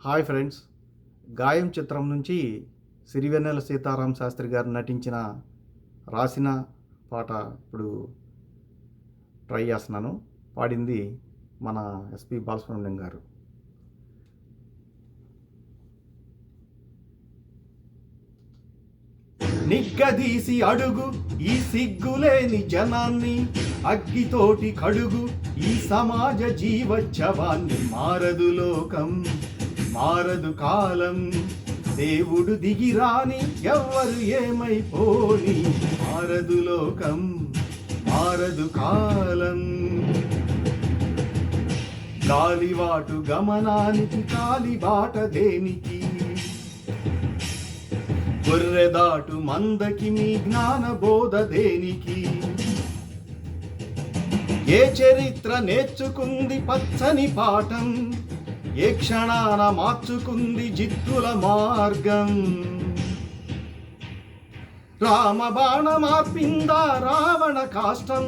Hi friends, గాయం చిత్రం నుంచి సిరివెన్నెల సీతారాం శాస్త్రి గారు నటించిన రాసిన పాట ఇప్పుడు ట్రై చేస్తున్నాను. పాడింది మన ఎస్పి బాలసుబ్రహ్మణ్యం గారు. నిగ్గదీసి అడుగు ఈ సిగ్గులేని జనాన్ని, అగ్గితోటి కడుగు ఈ సమాజ జీవోత్సవాన్ని. మారదు లోకం, మారదు కాలం, దేవుడు దిగిరాని ఎవ్వరు ఏమైపోని. మారదు లోకం, మారదు కాలం. గాలివాటు గమనానికి కాలిబాట దేనికి, గొర్రెదాటు మందకి మీ జ్ఞానబోధ దేనికి. ఏ చరిత్ర నేర్చుకుంది పచ్చని పాఠం, ఏ క్షణాన మార్చుకుంది జిత్తుల మార్గం. రామబాణ మార్పిందా రావణ కాష్టం,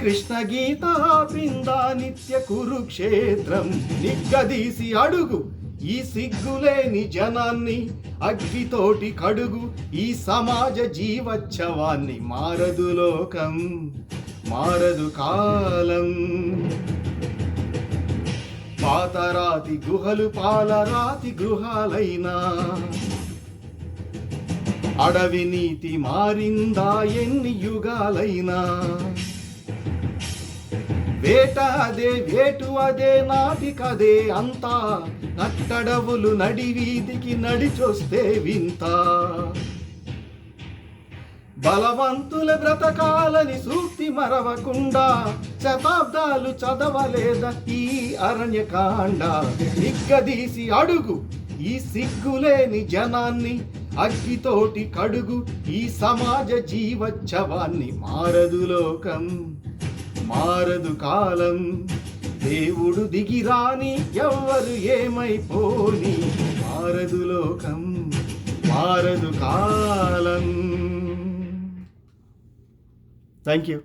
కృష్ణ గీత ఆపిందా నిత్య కురుక్షేత్రం. నిగ్గదీసి అడుగు ఈ సిగ్గులేని జనాన్ని, అగ్గితోటి కడుగు ఈ సమాజ జీవోత్సవాన్ని. మారదు లోకం, మారదు కాలం. పాతరాతి గుహలు పాలరాతి గృహాలైనా, అడవి నీతి మారిందా ఎన్ని యుగాలైనా. వేట అదే వేటు అదే నాటికదే అంతా, నట్టడవులు నడివీధికి నడిచొస్తే వింత. బలవంతుల బ్రతకాలని సూక్తి మరవకుండా, శతాబ్దాలు చదవలేదా ఈ అరణ్యకాండ. నిగ్గదీసి అడుగు ఈ సిగ్గులేని జనాన్ని, అగ్గితోటి కడుగు ఈ సమాజ జీవోత్సవాన్ని. మారదు లోకం, మారదు కాలం, దేవుడు దిగిరాని ఎవ్వరు ఏమైపోని. మారదు లోకం, మారదు కాలం. Thank you.